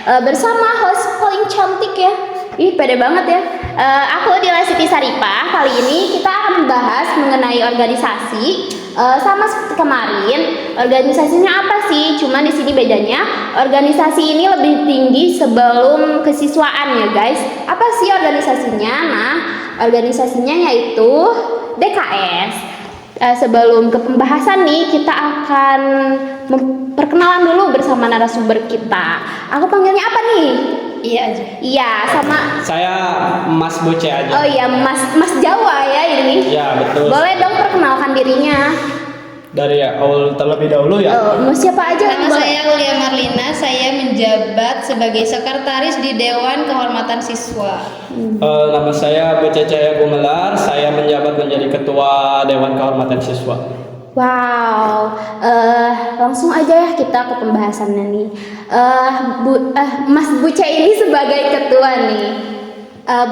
bersama host paling cantik ya. Ih, pede banget ya. Aku Dila Siti Saripah. Kali ini kita akan membahas mengenai organisasi. Sama seperti kemarin, organisasinya apa sih? Cuma di sini bedanya, organisasi ini lebih tinggi sebelum kesiswaan ya guys. Apa sih organisasinya? Nah, organisasinya yaitu DKS. Sebelum ke pembahasan nih, kita akan perkenalan dulu bersama narasumber kita. Aku panggilnya apa nih? Iya aja. Iya, sama saya Mas Boce aja. Oh iya, Mas Jawa ya ini. Ya, betul. Boleh dong perkenalkan dirinya. Dari awal terlebih dahulu ya. Mau siapa aja? Nama saya Ulia Marlina, saya menjabat sebagai sekretaris di Dewan Kehormatan Siswa. Nama saya Boce Cahaya Gumelar, saya menjabat menjadi ketua Dewan Kehormatan Siswa. Wow, langsung aja ya kita ke pembahasannya nih. Mas Buce ini sebagai ketua nih,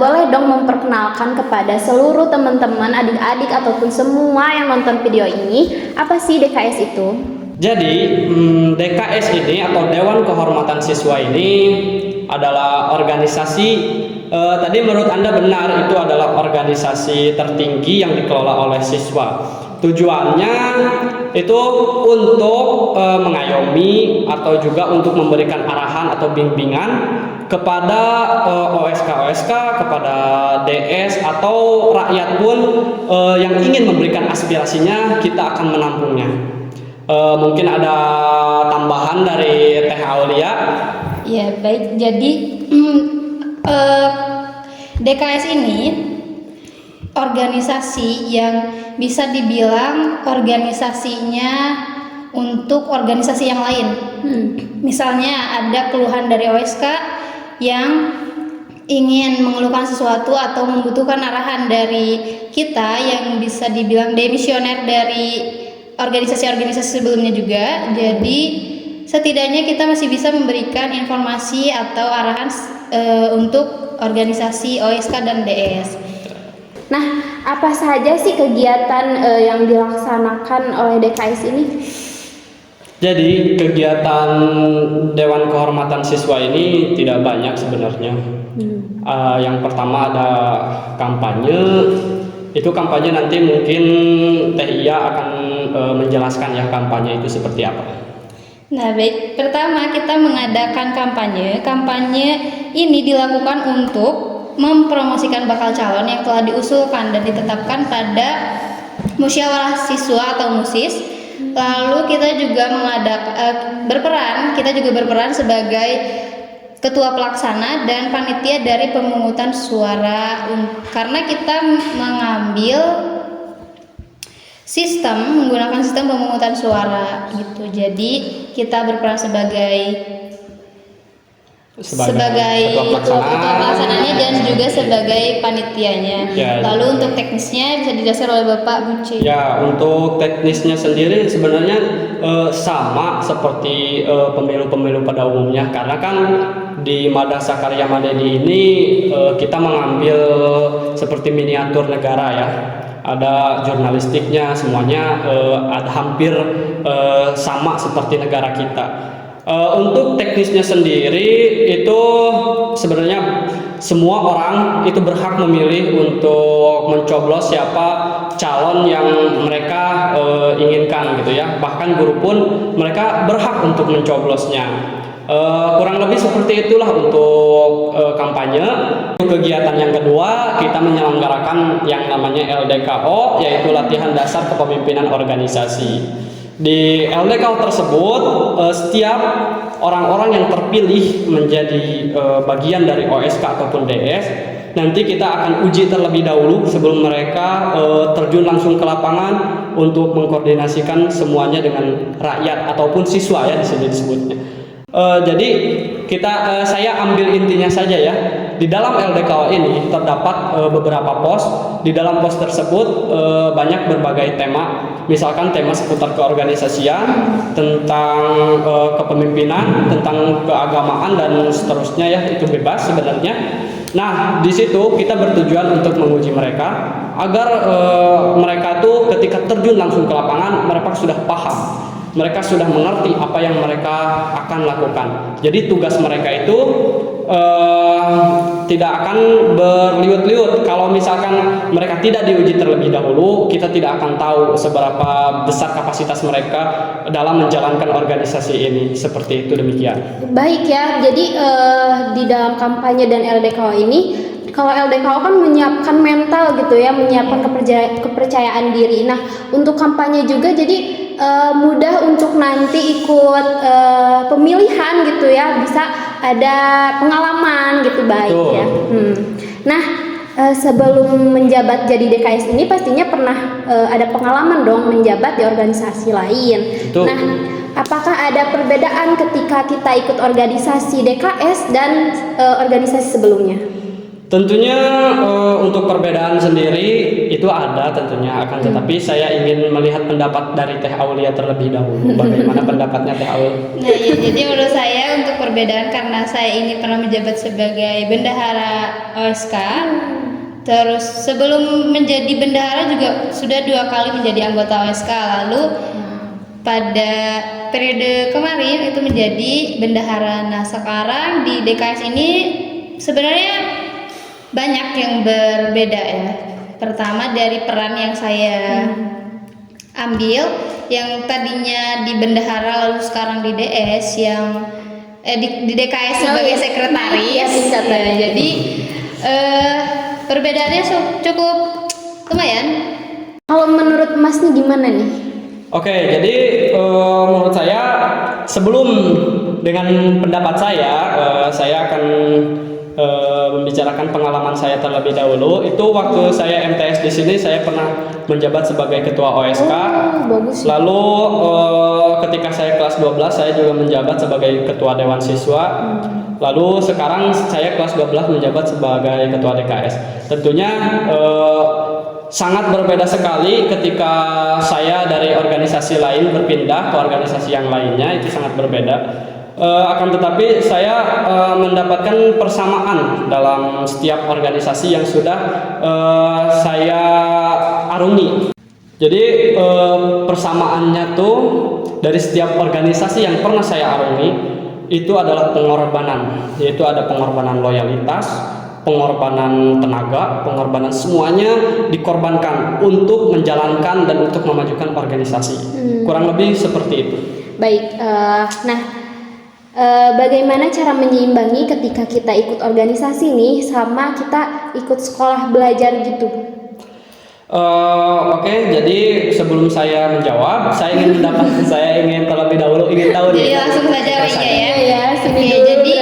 boleh dong memperkenalkan kepada seluruh teman-teman, adik-adik ataupun semua yang nonton video ini, apa sih DKS itu? Jadi DKS ini atau Dewan Kehormatan Siswa ini adalah organisasi. Tadi menurut Anda benar, itu adalah organisasi tertinggi yang dikelola oleh siswa. Tujuannya itu untuk mengayomi atau juga untuk memberikan arahan atau bimbingan kepada OSK, kepada DS atau rakyat pun yang ingin memberikan aspirasinya, kita akan menampungnya. Mungkin ada tambahan dari Teh Aulia. Ya baik, jadi DKS ini organisasi yang bisa dibilang organisasinya untuk organisasi yang lain. Misalnya ada keluhan dari OSK yang ingin mengeluhkan sesuatu atau membutuhkan arahan dari kita yang bisa dibilang demisioner dari organisasi-organisasi sebelumnya juga. Jadi setidaknya kita masih bisa memberikan informasi atau arahan untuk organisasi OSK dan DS. Nah, apa saja sih kegiatan yang dilaksanakan oleh DKS ini? Jadi kegiatan Dewan Kehormatan Siswa ini tidak banyak sebenarnya. Yang pertama ada kampanye. Itu kampanye nanti mungkin Teh Iya akan menjelaskan ya kampanye itu seperti apa. Nah baik, pertama kita mengadakan kampanye. Kampanye ini dilakukan untuk mempromosikan bakal calon yang telah diusulkan dan ditetapkan pada musyawarah siswa atau MUSIS. Lalu kita juga berperan sebagai ketua pelaksana dan panitia dari pemungutan suara, karena kita mengambil menggunakan sistem pemungutan suara gitu. Jadi kita berperan sebagai ketua pelaksananya dan juga sebagai panitianya. Ya. Lalu untuk teknisnya bisa dijelaskan oleh Bapak Buce. Ya, untuk teknisnya sendiri sebenarnya sama seperti pemilu-pemilu pada umumnya, karena kan di Madrasah Karya Madani ini kita mengambil seperti miniatur negara ya. Ada jurnalistiknya, semuanya ada hampir sama seperti negara kita. Untuk teknisnya sendiri itu sebenarnya semua orang itu berhak memilih untuk mencoblos siapa calon yang mereka inginkan gitu ya. Bahkan guru pun mereka berhak untuk mencoblosnya. Kurang lebih seperti itulah untuk kampanye. Kegiatan yang kedua, kita menyelenggarakan yang namanya LDKO, yaitu latihan dasar kepemimpinan organisasi. Di LDKO tersebut, setiap orang-orang yang terpilih menjadi bagian dari OSK ataupun DS, nanti kita akan uji terlebih dahulu sebelum mereka terjun langsung ke lapangan untuk mengkoordinasikan semuanya dengan rakyat ataupun siswa ya disebutnya. Jadi saya ambil intinya saja ya. Di dalam LDKO ini terdapat beberapa pos. Di dalam pos tersebut banyak berbagai tema. Misalkan tema seputar keorganisasian, tentang kepemimpinan, tentang keagamaan dan seterusnya ya, itu bebas sebenarnya. Nah, di situ kita bertujuan untuk menguji mereka agar mereka tuh ketika terjun langsung ke lapangan mereka sudah paham mereka sudah mengerti apa yang mereka akan lakukan. Jadi tugas mereka itu tidak akan berliut-liut. Kalau misalkan mereka tidak diuji terlebih dahulu, kita tidak akan tahu seberapa besar kapasitas mereka dalam menjalankan organisasi ini. Seperti itu, demikian. Baik ya, jadi di dalam kampanye dan LDKO ini, kalau LDKO kan menyiapkan mental gitu ya, menyiapkan kepercayaan diri. Nah, untuk kampanye juga jadi mudah untuk nanti ikut pemilihan gitu ya, bisa ada pengalaman gitu, baik. Betul. Ya. Nah, sebelum menjabat jadi DKS ini pastinya pernah ada pengalaman dong menjabat di organisasi lain. Betul. Nah, apakah ada perbedaan ketika kita ikut organisasi DKS dan organisasi sebelumnya? Tentunya untuk perbedaan sendiri itu ada tentunya, akan tetapi saya ingin melihat pendapat dari Teh Aulia terlebih dahulu. Bagaimana pendapatnya Teh Aulia? Nah, ya, jadi menurut saya untuk perbedaan, karena saya ini pernah menjabat sebagai bendahara OSK. Terus sebelum menjadi bendahara juga sudah 2 kali menjadi anggota OSK. Lalu pada periode kemarin itu menjadi bendahara. Nah, sekarang di DKS ini sebenarnya banyak yang berbeda ya. Pertama dari peran yang saya ambil, yang tadinya di bendahara lalu sekarang di DS, yang di DKS sebagai sekretaris. Ya, jadi perbedaannya cukup lumayan. Kalau menurut Mas nih gimana nih? Oke, jadi menurut saya sebelum dengan pendapat saya akan membicarakan pengalaman saya terlebih dahulu. Itu waktu saya MTS di sini, saya pernah menjabat sebagai ketua OSK. Bagus. Lalu ketika saya kelas 12 saya juga menjabat sebagai ketua Dewan Siswa. Lalu sekarang saya kelas 12 menjabat sebagai ketua DKS. Tentunya sangat berbeda sekali ketika saya dari organisasi lain berpindah ke organisasi yang lainnya, itu sangat berbeda. Akan tetapi saya mendapatkan persamaan dalam setiap organisasi yang sudah saya arungi. Jadi persamaannya tuh dari setiap organisasi yang pernah saya arungi itu adalah pengorbanan, yaitu ada pengorbanan loyalitas, pengorbanan tenaga, pengorbanan semuanya dikorbankan untuk menjalankan dan untuk memajukan organisasi. Kurang lebih seperti itu. Baik, bagaimana cara menyeimbangi ketika kita ikut organisasi nih sama kita ikut sekolah belajar gitu? Oke, jadi sebelum saya menjawab, saya ingin terlebih dahulu tahu nih. Jadi langsung saja ya. Ya, jadi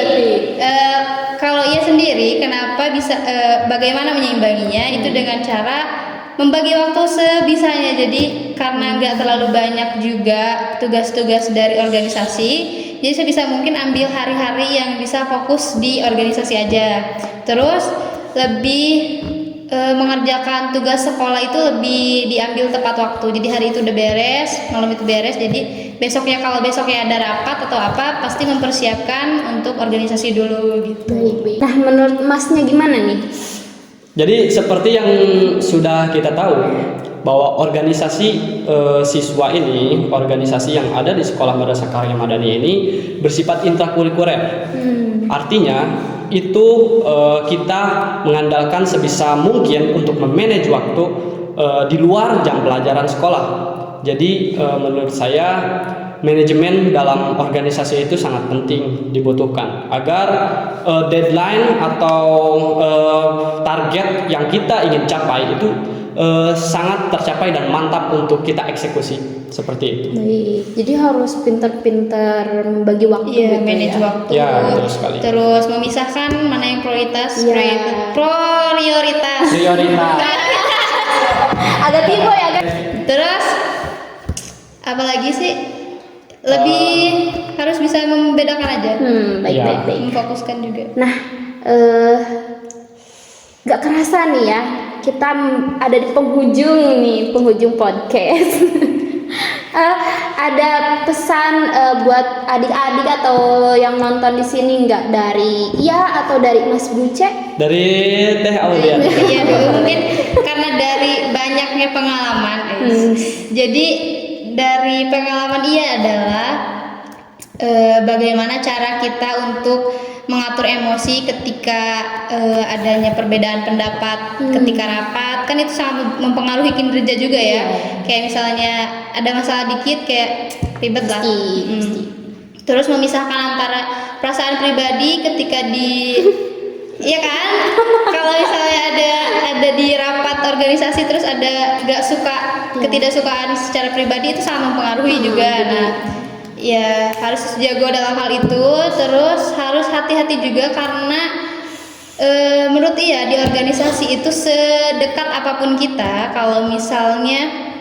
kalau ia sendiri kenapa bisa bagaimana menyeimbanginya itu dengan cara membagi waktu sebisanya. Jadi karena nggak terlalu banyak juga tugas-tugas dari organisasi, jadi sebisa mungkin ambil hari-hari yang bisa fokus di organisasi aja. Terus lebih mengerjakan tugas sekolah itu lebih diambil tepat waktu. Jadi hari itu udah beres, malam itu beres. Jadi besoknya kalau besoknya ada rapat atau apa, pasti mempersiapkan untuk organisasi dulu gitu. Baik. Nah, menurut Masnya gimana nih? Jadi seperti yang sudah kita tahu bahwa organisasi siswa ini, organisasi yang ada di Sekolah Madrasah Karya Madani ini bersifat intrakurikuler. Artinya itu kita mengandalkan sebisa mungkin untuk memanage waktu di luar jam pelajaran sekolah. Jadi menurut saya manajemen dalam organisasi itu sangat penting dibutuhkan agar deadline atau target yang kita ingin capai itu sangat tercapai dan mantap untuk kita eksekusi seperti itu. Baik, jadi harus pintar-pintar membagi waktu. Iya, gitu manage waktu. Ya, betul sekali. Terus memisahkan mana yang prioritas. Prioritas. Agak tipe ya, agak. Terus apalagi sih? Lebih harus bisa membedakan aja. Baik. Memfokuskan juga. Nah, gak kerasa nih ya, kita ada di penghujung podcast. Ada pesan buat adik-adik atau yang nonton di sini nggak, dari Ia atau dari Mas Buce? Dari Teh Aulia. Iya dulu, mungkin karena dari banyaknya pengalaman. Jadi dari pengalaman ia adalah bagaimana cara kita untuk mengatur emosi ketika adanya perbedaan pendapat ketika rapat, kan itu sangat mempengaruhi kinerja juga ya. Kayak misalnya ada masalah dikit kayak ribet lah. Terus memisahkan antara perasaan pribadi ketika iya kan? Kalau misalnya ada di rapat organisasi terus ada gak suka, ketidaksukaan secara pribadi itu sangat mempengaruhi juga. Nah, ya harus jago dalam hal itu. Terus harus hati-hati juga karena menurut ia di organisasi itu sedekat apapun kita, kalau misalnya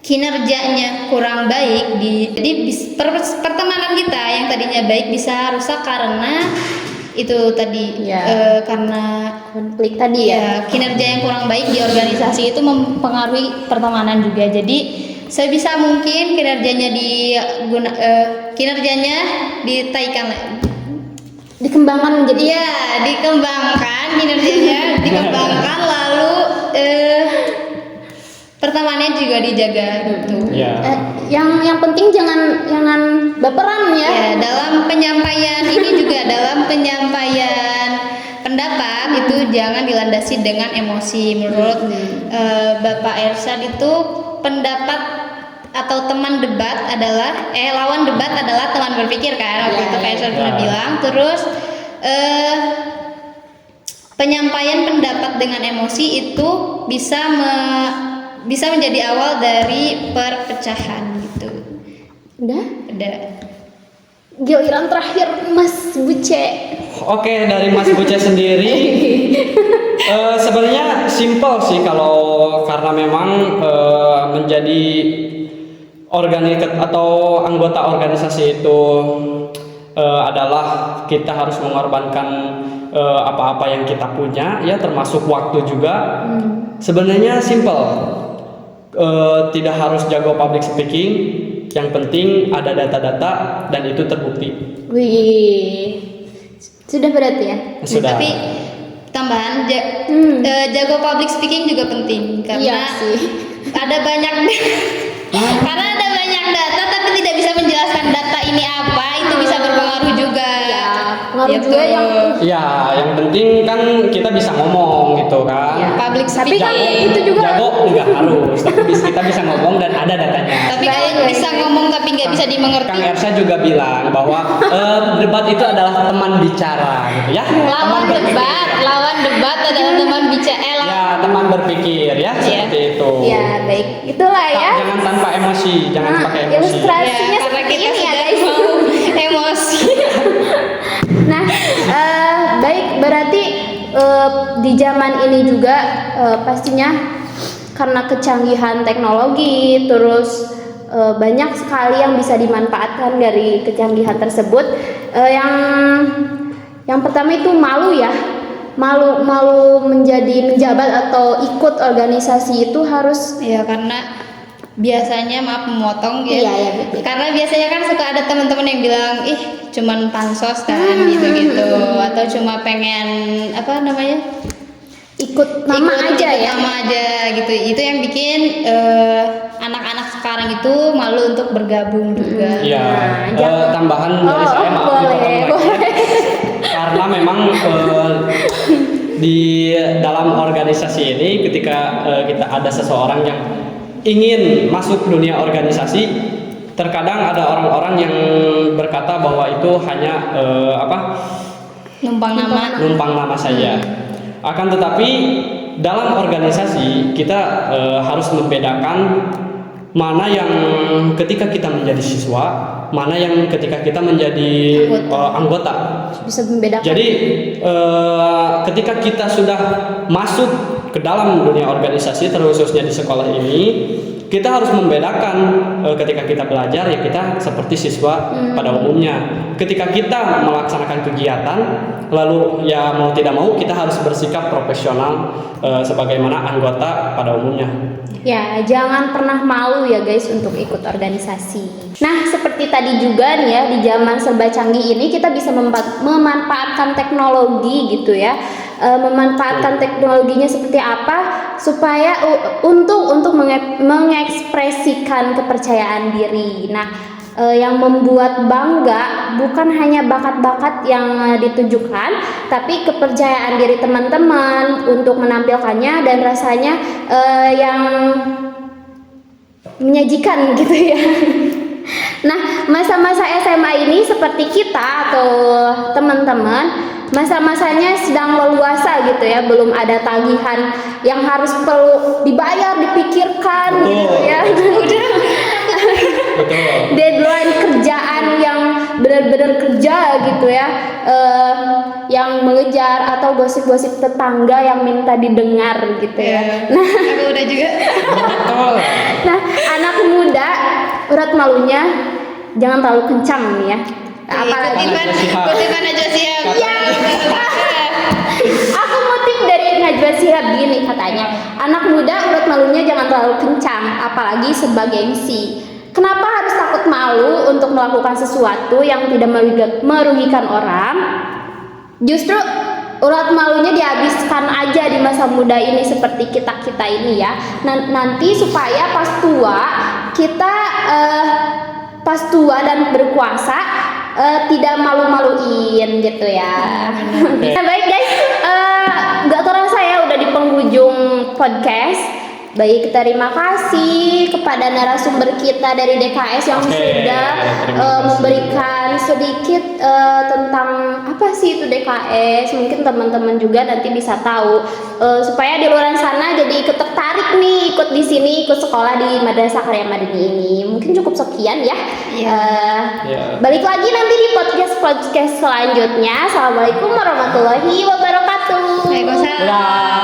kinerjanya kurang baik jadi pertemanan kita yang tadinya baik bisa rusak karena itu tadi karena konflik tadi kinerja yang kurang baik di organisasi itu mempengaruhi pertemanan juga. Jadi sebisa mungkin kinerjanya dikembangkan menjadi dikembangkan kinerjanya dikembangkan lalu pertemanannya juga dijaga gitu. Yang penting jangan baperan ya. Dalam penyampaian ini juga dalam penyampaian pendapat itu jangan dilandasi dengan emosi. Menurut Bapak Ersan itu pendapat atau teman debat adalah lawan debat adalah teman berpikir kan, waktu itu Pak Ersan pernah bilang. Terus penyampaian pendapat dengan emosi itu bisa menjadi awal dari perpecahan gitu. Udah. Giliran terakhir Mas Buce. Oke, dari Mas Buce sendiri sebenarnya simple sih karena memang menjadi atau anggota organisasi itu adalah kita harus mengorbankan apa-apa yang kita punya ya, termasuk waktu juga. Sebenarnya simple. Tidak harus jago public speaking, yang penting ada data-data dan itu terbukti. Wih, sudah berarti ya? Sudah. Tapi tambahan jago public speaking juga penting karena ada banyak karena ada banyak data tapi tidak bisa menjelaskan data ini apa, itu bisa berpengaruh juga. Juga yang penting kan kita bisa ngomong gitu kan. Public speaking. Tapi kan itu juga jago nggak harus, tapi kita bisa ngomong dan ada datanya. Tapi kalau bisa ngomong tapi nggak bisa dimengerti. Kang Ersa juga bilang bahwa debat itu adalah teman bicara gitu ya. Lawan debat adalah teman bicara. Teman berpikir ya, seperti itu. Ya, baik. Itulah ya. Jangan tanpa emosi, jangan pakai emosi. Ilustrasinya seperti ini ya, guys. Emosi. Nah, baik, berarti di zaman ini juga pastinya karena kecanggihan teknologi, terus banyak sekali yang bisa dimanfaatkan dari kecanggihan tersebut. Yang pertama itu malu ya. Malu menjadi menjabat atau ikut organisasi itu harus karena biasanya maaf memotong ya. Betul. Karena biasanya kan suka ada teman-teman yang bilang cuman pansos kan gitu-gitu, atau cuma pengen ikut nama aja gitu. Itu yang bikin anak-anak sekarang itu malu untuk bergabung juga. Tambahan dari saya, maaf boleh. Karena memang di dalam organisasi ini ketika kita ada seseorang yang ingin masuk dunia organisasi, terkadang ada orang-orang yang berkata bahwa itu hanya numpang nama saja. Akan tetapi dalam organisasi kita harus membedakan mana yang ketika kita menjadi siswa, mana yang ketika kita menjadi anggota. Bisa membedakan. Jadi ketika kita sudah masuk ke dalam dunia organisasi, terkhususnya di sekolah ini, kita harus membedakan ketika kita belajar ya kita seperti siswa pada umumnya. Ketika kita melaksanakan kegiatan, lalu ya mau tidak mau kita harus bersikap profesional sebagaimana anggota pada umumnya. Ya, jangan pernah malu ya guys untuk ikut organisasi. Nah, seperti tadi juga nih ya, di zaman serba canggih ini kita bisa memanfaatkan teknologi gitu ya. memanfaatkan teknologinya seperti apa supaya untuk mengekspresikan kepercayaan diri. Nah, yang membuat bangga bukan hanya bakat-bakat yang ditunjukkan, tapi kepercayaan diri teman-teman untuk menampilkannya dan rasanya yang menyajikan gitu ya. Nah, masa-masa SMA ini seperti kita atau teman-teman, masa-masanya sedang leluasa gitu ya, belum ada tagihan yang harus perlu dibayar, dipikirkan gitu ya. Deadline kerjaan yang benar-benar kerja gitu ya, yang mengejar atau gosip-gosip tetangga yang minta didengar gitu ya. Nah, aku udah juga. Nah, anak muda urat malunya jangan terlalu kencang nih ya. Apalagi Kutipan Najwa Shihab. Iya. Aku ngutip dari Najwa Shihab gini katanya, anak muda urat malunya jangan terlalu kencang, apalagi sebagengsi. Kenapa harus takut malu untuk melakukan sesuatu yang tidak merugikan orang? Justru urat malunya dihabiskan aja di masa muda ini seperti kita ini ya. Nanti supaya pas tua dan berkuasa tidak malu-maluin gitu ya. Nah, baik guys, gak terasa ya udah di penghujung podcast. Baik, terima kasih kepada narasumber kita dari DKS yang sudah memberikan sedikit tentang apa sih itu DKS. Mungkin teman-teman juga nanti bisa tahu supaya di luar sana jadi ikut tertarik nih ikut di sini, ikut sekolah di Madrasah Karya Madani ini. Mungkin cukup sekian ya. Balik lagi nanti di podcast selanjutnya. Assalamualaikum warahmatullahi wabarakatuh. Waalaikumsalam.